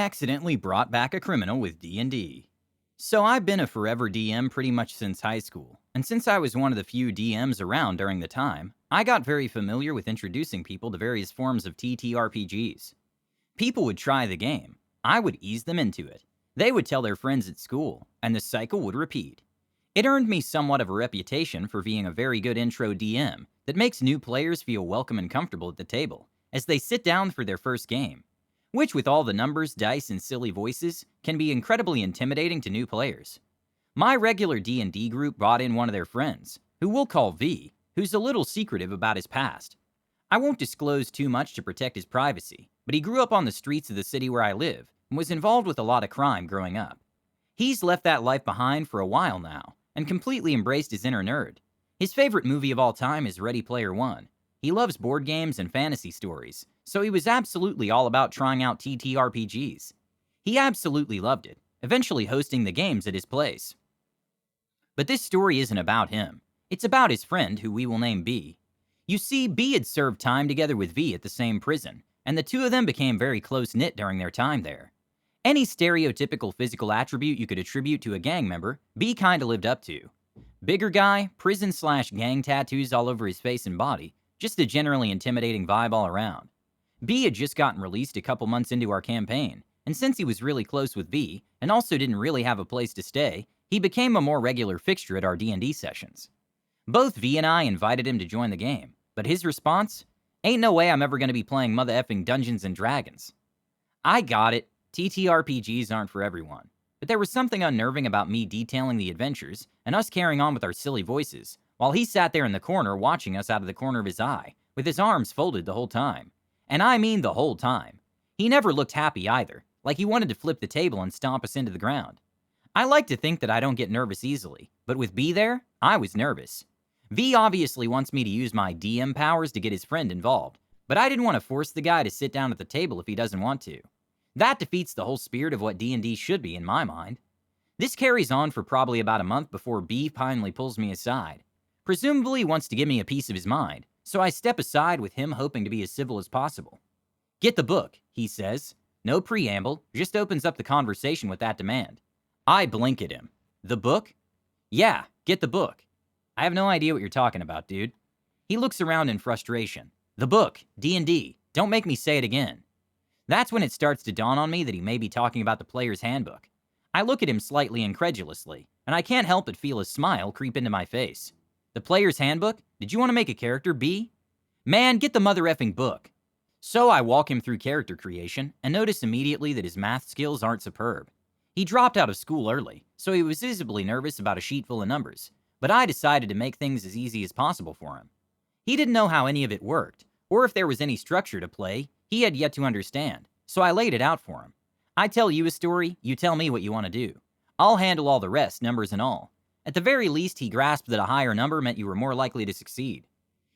accidentally brought back a criminal with D&D. So I've been a forever DM pretty much since high school, and since I was one of the few DMs around during the time, I got very familiar with introducing people to various forms of TTRPGs. People would try the game, I would ease them into it, they would tell their friends at school, and the cycle would repeat. It earned me somewhat of a reputation for being a very good intro DM that makes new players feel welcome and comfortable at the table as they sit down for their first game, which with all the numbers, dice, and silly voices can be incredibly intimidating to new players. My regular D&D group brought in one of their friends, who we'll call V, who's a little secretive about his past. I won't disclose too much to protect his privacy, but he grew up on the streets of the city where I live and was involved with a lot of crime growing up. He's left that life behind for a while now and completely embraced his inner nerd. His favorite movie of all time is Ready Player One. He loves board games and fantasy stories, so he was absolutely all about trying out TTRPGs. He absolutely loved it, eventually hosting the games at his place. But this story isn't about him. It's about his friend, who we will name B. You see, B had served time together with V at the same prison, and the two of them became very close-knit during their time there. Any stereotypical physical attribute you could attribute to a gang member, B kinda lived up to. Bigger guy, prison/gang tattoos all over his face and body, just a generally intimidating vibe all around. B had just gotten released a couple months into our campaign, and since he was really close with V, and also didn't really have a place to stay, he became a more regular fixture at our D&D sessions. Both V and I invited him to join the game, but his response? Ain't no way I'm ever gonna be playing mother effing Dungeons and Dragons. I got it, TTRPGs aren't for everyone, but there was something unnerving about me detailing the adventures and us carrying on with our silly voices, while he sat there in the corner watching us out of the corner of his eye, with his arms folded the whole time. And I mean the whole time. He never looked happy either, like he wanted to flip the table and stomp us into the ground. I like to think that I don't get nervous easily, but with B there, I was nervous. V obviously wants me to use my DM powers to get his friend involved, but I didn't want to force the guy to sit down at the table if he doesn't want to. That defeats the whole spirit of what D&D should be in my mind. This carries on for probably about a month before B finally pulls me aside. Presumably wants to give me a piece of his mind, so I step aside with him hoping to be as civil as possible. Get the book, he says. No preamble, just opens up the conversation with that demand. I blink at him. The book? Yeah, get the book. I have no idea what you're talking about, dude. He looks around in frustration. The book, D&D. Don't make me say it again. That's when it starts to dawn on me that he may be talking about the player's handbook. I look at him slightly incredulously, and I can't help but feel a smile creep into my face. The player's handbook? Did you want to make a character, B? Man, get the mother effing book. So I walk him through character creation, and notice immediately that his math skills aren't superb. He dropped out of school early, so he was visibly nervous about a sheet full of numbers, but I decided to make things as easy as possible for him. He didn't know how any of it worked, or if there was any structure to play. He had yet to understand, so I laid it out for him. I tell you a story, you tell me what you want to do. I'll handle all the rest, numbers and all. At the very least, he grasped that a higher number meant you were more likely to succeed.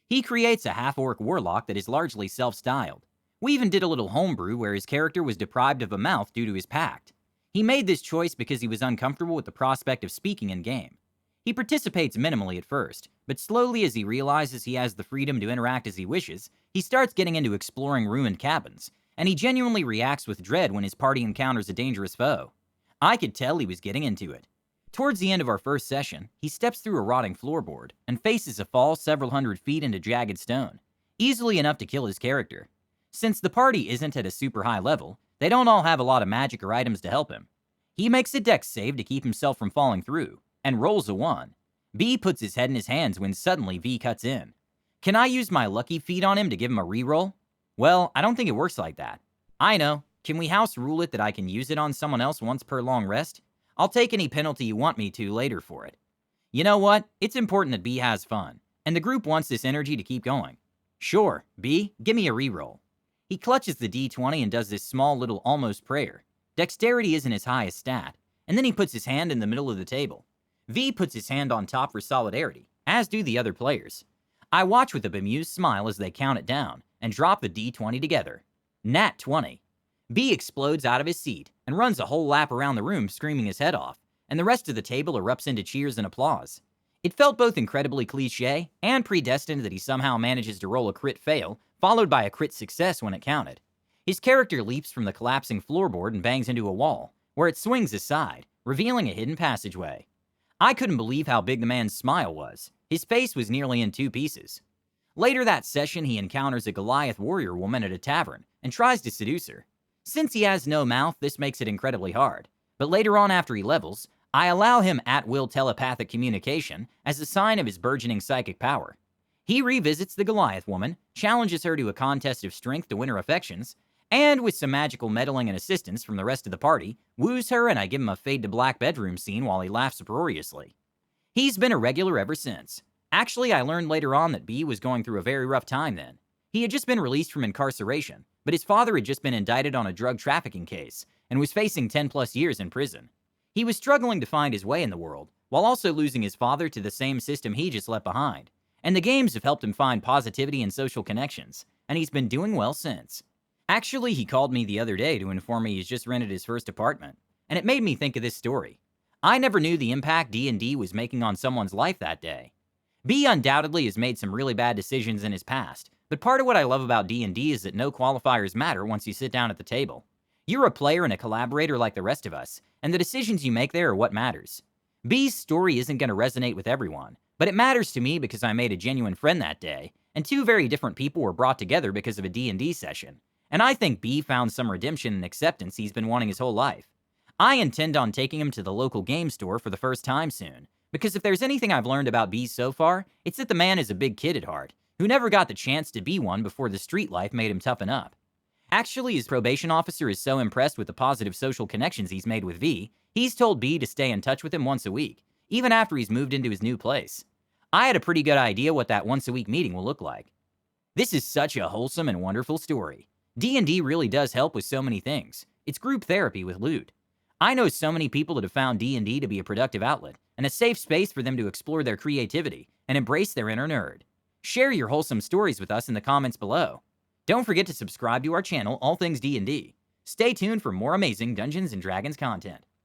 He creates a half-orc warlock that is largely self-styled. We even did a little homebrew where his character was deprived of a mouth due to his pact. He made this choice because he was uncomfortable with the prospect of speaking in-game. He participates minimally at first, but slowly as he realizes he has the freedom to interact as he wishes, he starts getting into exploring ruined cabins, and he genuinely reacts with dread when his party encounters a dangerous foe. I could tell he was getting into it. Towards the end of our first session, he steps through a rotting floorboard and faces a fall several hundred feet into jagged stone, easily enough to kill his character. Since the party isn't at a super high level, they don't all have a lot of magic or items to help him. He makes a dex save to keep himself from falling through, and rolls a 1. B puts his head in his hands when suddenly V cuts in. Can I use my lucky feat on him to give him a reroll? Well, I don't think it works like that. I know. Can we house rule it that I can use it on someone else once per long rest? I'll take any penalty you want me to later for it. You know what? It's important that B has fun, and the group wants this energy to keep going. Sure, B, give me a reroll. He clutches the D20 and does this small little almost prayer. Dexterity isn't his highest stat, and then he puts his hand in the middle of the table. V puts his hand on top for solidarity, as do the other players. I watch with a bemused smile as they count it down, and drop the D20 together. Nat 20. B explodes out of his seat, and runs a whole lap around the room screaming his head off, and the rest of the table erupts into cheers and applause. It felt both incredibly cliche and predestined that he somehow manages to roll a crit fail, followed by a crit success when it counted. His character leaps from the collapsing floorboard and bangs into a wall, where it swings aside, revealing a hidden passageway. I couldn't believe how big the man's smile was. His face was nearly in two pieces. Later that session, he encounters a Goliath warrior woman at a tavern and tries to seduce her. Since he has no mouth, this makes it incredibly hard. But later on, after he levels, I allow him at-will telepathic communication as a sign of his burgeoning psychic power. He revisits the Goliath woman, challenges her to a contest of strength to win her affections, and with some magical meddling and assistance from the rest of the party, woos her, and I give him a fade-to-black bedroom scene while he laughs uproariously. He's been a regular ever since. Actually, I learned later on that B was going through a very rough time then. He had just been released from incarceration, but his father had just been indicted on a drug trafficking case and was facing 10 plus years in prison. He was struggling to find his way in the world, while also losing his father to the same system he just left behind. And the games have helped him find positivity and social connections, and he's been doing well since. Actually, he called me the other day to inform me he's just rented his first apartment, and it made me think of this story. I never knew the impact D&D was making on someone's life that day. B undoubtedly has made some really bad decisions in his past, but part of what I love about D&D is that no qualifiers matter once you sit down at the table. You're a player and a collaborator like the rest of us, and the decisions you make there are what matters. B's story isn't going to resonate with everyone, but it matters to me because I made a genuine friend that day, and two very different people were brought together because of a D&D session. And I think B found some redemption and acceptance he's been wanting his whole life. I intend on taking him to the local game store for the first time soon, because if there's anything I've learned about B so far, it's that the man is a big kid at heart, who never got the chance to be one before the street life made him toughen up. Actually, his probation officer is so impressed with the positive social connections he's made with V, he's told B to stay in touch with him once a week, even after he's moved into his new place. I had a pretty good idea what that once-a-week meeting will look like. This is such a wholesome and wonderful story. D&D really does help with so many things. It's group therapy with loot. I know so many people that have found D&D to be a productive outlet and a safe space for them to explore their creativity and embrace their inner nerd. Share your wholesome stories with us in the comments below. Don't forget to subscribe to our channel, All Things D&D. Stay tuned for more amazing Dungeons & Dragons content.